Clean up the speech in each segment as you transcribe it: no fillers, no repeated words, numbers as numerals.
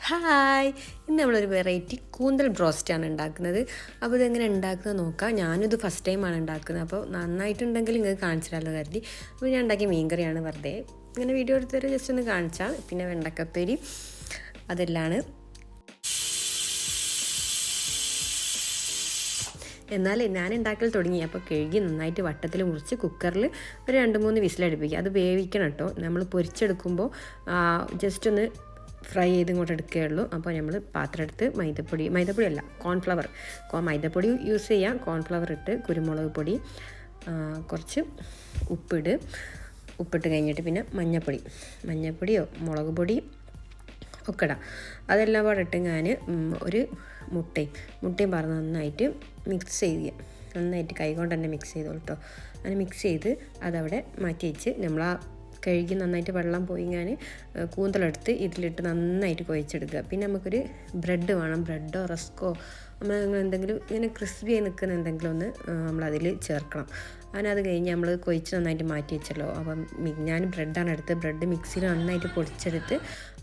Hi, ഇന്ന് നമ്മളൊരു variety കൂന്തൽ ബ്രോസ്റ്റാണ് ഉണ്ടാക്കുന്നത്. അപ്പോൾ ഇതെങ്ങനെ ഉണ്ടാക്കുന്നത് നോക്കാം. ഞാനിത് ഫസ്റ്റ് ടൈമാണ് ഉണ്ടാക്കുന്നത്. അപ്പോൾ നന്നായിട്ടുണ്ടെങ്കിൽ നിങ്ങൾക്ക് കാണിച്ചിട്ടാലോ കരുതി. അപ്പോൾ ഞാൻ ഉണ്ടാക്കിയ മീൻകറിയാണ്. വെറുതെ ഇങ്ങനെ വീഡിയോ എടുത്തിട്ട് ജസ്റ്റ് ഒന്ന് കാണിച്ചാൽ. പിന്നെ വെണ്ടക്കപ്പേരി അതെല്ലാം. എന്നാൽ ഞാൻ ഉണ്ടാക്കൽ തുടങ്ങി. അപ്പോൾ കഴുകി നന്നായിട്ട് വട്ടത്തിൽ മുറിച്ച് കുക്കറിൽ ഒരു 2-3 വിസിലടുപ്പിക്കുക. അത് വേവിക്കണം കേട്ടോ. നമ്മൾ പൊരിച്ചെടുക്കുമ്പോൾ ജസ്റ്റ് ഒന്ന് ഫ്രൈ ചെയ്ത് ഇങ്ങോട്ട് എടുക്കുകയുള്ളൂ. അപ്പോൾ നമ്മൾ പാത്രം എടുത്ത് മൈദപ്പൊടി അല്ല, കോൺഫ്ലവർ, മൈദപ്പൊടി യൂസ് ചെയ്യാം. കോൺഫ്ലവർ ഇട്ട് കുരുമുളക് പൊടി, കുറച്ച് ഉപ്പിട്ട് കഴിഞ്ഞിട്ട് പിന്നെ മഞ്ഞൾപ്പൊടിയോ മുളക് പൊടി ഒക്കെ ഇടാം. അതെല്ലാം പാടെ ഇട്ട് ഞാൻ ഒരു മുട്ടയും പറഞ്ഞ് നന്നായിട്ട് മിക്സ് ചെയ്യുക. നന്നായിട്ട് കൈകൊണ്ട് തന്നെ മിക്സ് ചെയ്തോളൂ കേട്ടോ. അങ്ങനെ മിക്സ് ചെയ്ത് അതവിടെ മാറ്റി വെച്ച് നമ്മൾ കഴുകി നന്നായിട്ട് വെള്ളം പോയി ഞാൻ കൂന്തലെടുത്ത് ഇതിലിട്ട് നന്നായിട്ട് കുഴച്ചെടുക്കുക. പിന്നെ നമുക്കൊരു ബ്രെഡ് വേണം. ബ്രെഡോ റസ്കോ നമ്മൾ എന്തെങ്കിലും ഇങ്ങനെ ക്രിസ്പി ആയി നിൽക്കുന്ന എന്തെങ്കിലും ഒന്ന് നമ്മളതിൽ ചേർക്കണം. അങ്ങനെ അത് കഴിഞ്ഞ് നമ്മൾ കുഴച്ച് നന്നായിട്ട് മാറ്റി വെച്ചല്ലോ. അപ്പം ഞാൻ ബ്രെഡാണ് എടുത്ത് ബ്രെഡ് മിക്സിയിൽ നന്നായിട്ട് പൊടിച്ചെടുത്ത്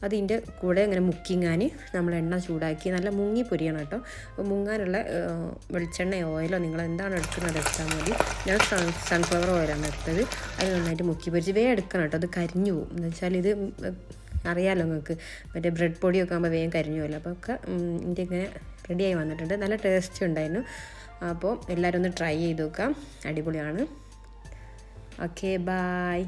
അതിൻ്റെ കൂടെ ഇങ്ങനെ മുക്കിങ്ങാൻ നമ്മൾ എണ്ണ ചൂടാക്കി നല്ല മുങ്ങി പൊരിയണം കേട്ടോ. അപ്പോൾ മുങ്ങാനുള്ള വെളിച്ചെണ്ണയോ ഓയിലോ നിങ്ങൾ എന്താണ് എടുക്കുന്നത് എടുത്താൽ മതി. ഞാൻ സൺഫ്ലവർ ഓയിലാണ് എടുത്തത്. അത് നന്നായിട്ട് മുക്കി പൊരിച്ച് വേഗം എടുക്കണം കേട്ടോ. അത് കരിഞ്ഞു പോകും. എന്ന് വെച്ചാൽ ഇത് അറിയാമല്ലോ നിങ്ങൾക്ക്, മറ്റേ ബ്രെഡ് പൊടിയൊക്കെ ആകുമ്പോൾ വേഗം കരിഞ്ഞു പോകില്ല. അപ്പോൾ ഒക്കെ ഇതിൻ്റെ ഇങ്ങനെ റെഡിയായി വന്നിട്ടുണ്ട്. നല്ല ടേസ്റ്റ് ഉണ്ടായിരുന്നു. അപ്പോൾ എല്ലാവരും ഒന്ന് ട്രൈ ചെയ്ത് നോക്കാം. അടിപൊളിയാണ്. Okay, bye.